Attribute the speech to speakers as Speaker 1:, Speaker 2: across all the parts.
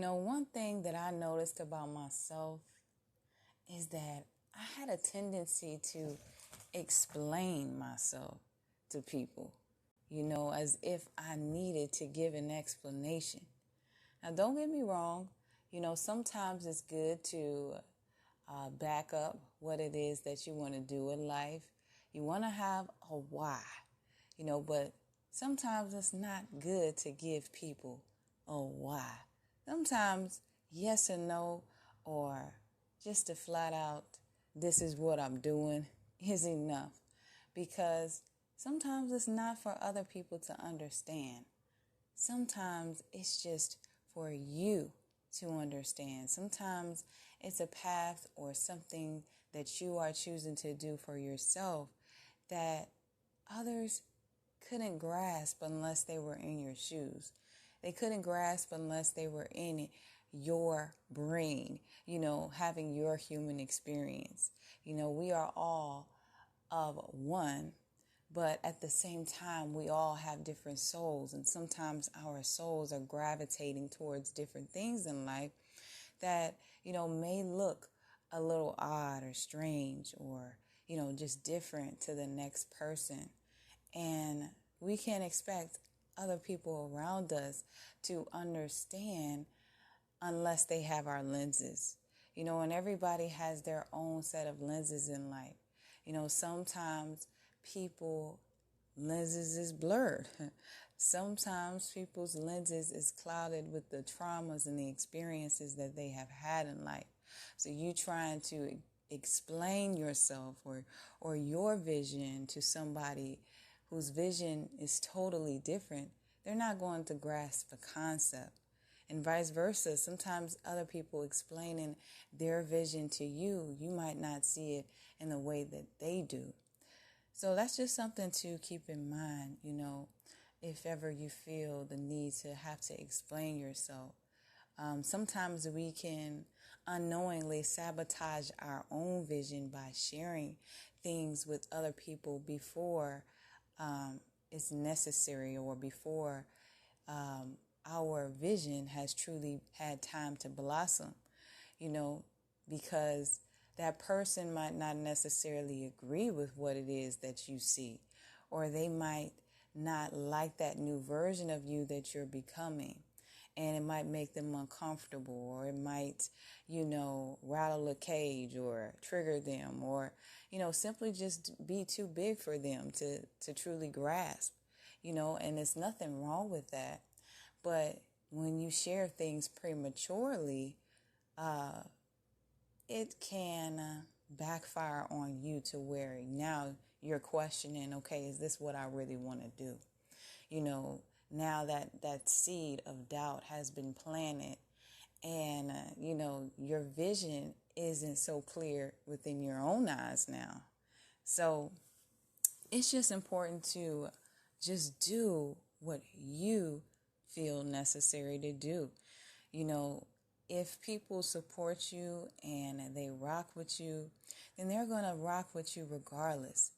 Speaker 1: One thing that I noticed about myself is that I had a tendency to explain myself to people, as if I needed to give an explanation. Now, don't get me wrong, sometimes it's good to back up what it is that you want to do in life. You want to have a why, but sometimes it's not good to give people a why. Sometimes yes and no, or just a flat out, this is what I'm doing is enough. Because sometimes it's not for other people to understand. Sometimes it's just for you to understand. Sometimes it's a path or something that you are choosing to do for yourself that others couldn't grasp unless they were in your shoes. They couldn't grasp unless they were in your brain, having your human experience. We are all of one, but at the same time, we all have different souls. And sometimes our souls are gravitating towards different things in life that, may look a little odd or strange or, just different to the next person. And we can't expect other people around us to understand unless they have our lenses. And everybody has their own set of lenses in life. Sometimes people lenses is blurred. Sometimes people's lenses is clouded with the traumas and the experiences that they have had in life. So you trying to explain yourself or your vision to somebody whose vision is totally different, they're not going to grasp the concept. And vice versa, sometimes other people explaining their vision to you, you might not see it in the way that they do. So that's just something to keep in mind, if ever you feel the need to have to explain yourself. Sometimes we can unknowingly sabotage our own vision by sharing things with other people before it's necessary or before our vision has truly had time to blossom, because that person might not necessarily agree with what it is that you see, or they might not like that new version of you that you're becoming. And it might make them uncomfortable, or it might, rattle a cage or trigger them, or, simply just be too big for them to truly grasp, and there's nothing wrong with that. But when you share things prematurely, it can backfire on you to where now you're questioning, okay, is this what I really want to do? Now that seed of doubt has been planted and, your vision isn't so clear within your own eyes now. So it's just important to just do what you feel necessary to do. If people support you and they rock with you, then they're going to rock with you regardless.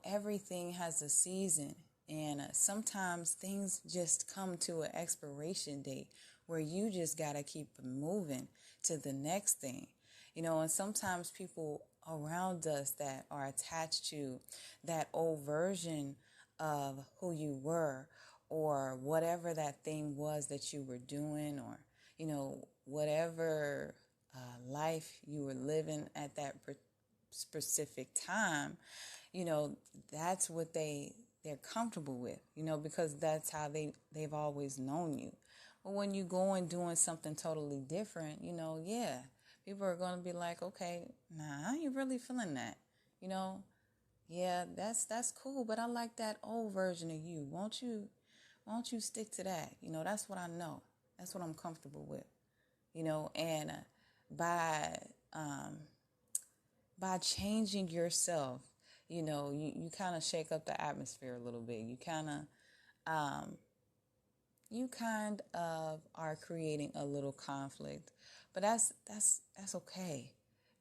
Speaker 1: Everything has a season. And sometimes things just come to an expiration date where you just got to keep moving to the next thing. And sometimes people around us that are attached to that old version of who you were or whatever that thing was that you were doing or, whatever life you were living at that specific time, that's what they're comfortable with, because that's how they've always known you. But when you go and doing something totally different, people are going to be like, okay, nah, I ain't really feeling that, yeah, that's cool, but I like that old version of you. Won't you stick to that? That's what I know. That's what I'm comfortable with, and by changing yourself, you kind of shake up the atmosphere a little bit. You kind of are creating a little conflict, but that's okay,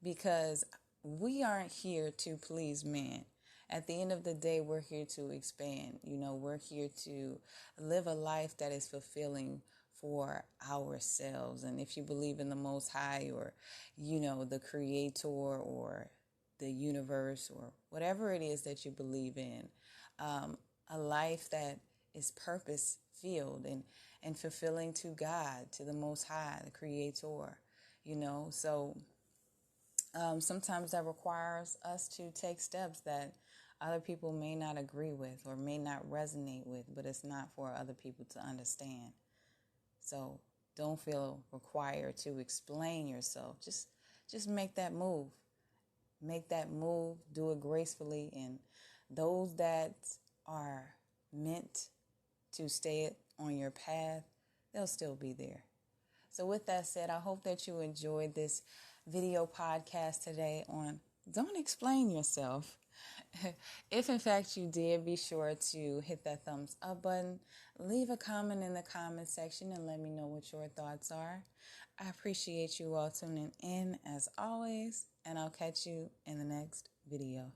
Speaker 1: because we aren't here to please man. At the end of the day, we're here to expand. We're here to live a life that is fulfilling for ourselves. And if you believe in the Most High, or, the Creator, or the universe, or whatever it is that you believe in, a life that is purpose filled and fulfilling to God, to the Most High, the Creator, So sometimes that requires us to take steps that other people may not agree with or may not resonate with, but it's not for other people to understand. So don't feel required to explain yourself. Just make that move. Make that move. Do it gracefully. And those that are meant to stay on your path, they'll still be there. So with that said, I hope that you enjoyed this video podcast today on Don't Explain Yourself. If in fact you did, be sure to hit that thumbs up button, leave a comment in the comment section, and let me know what your thoughts are. I appreciate you all tuning in as always, and I'll catch you in the next video.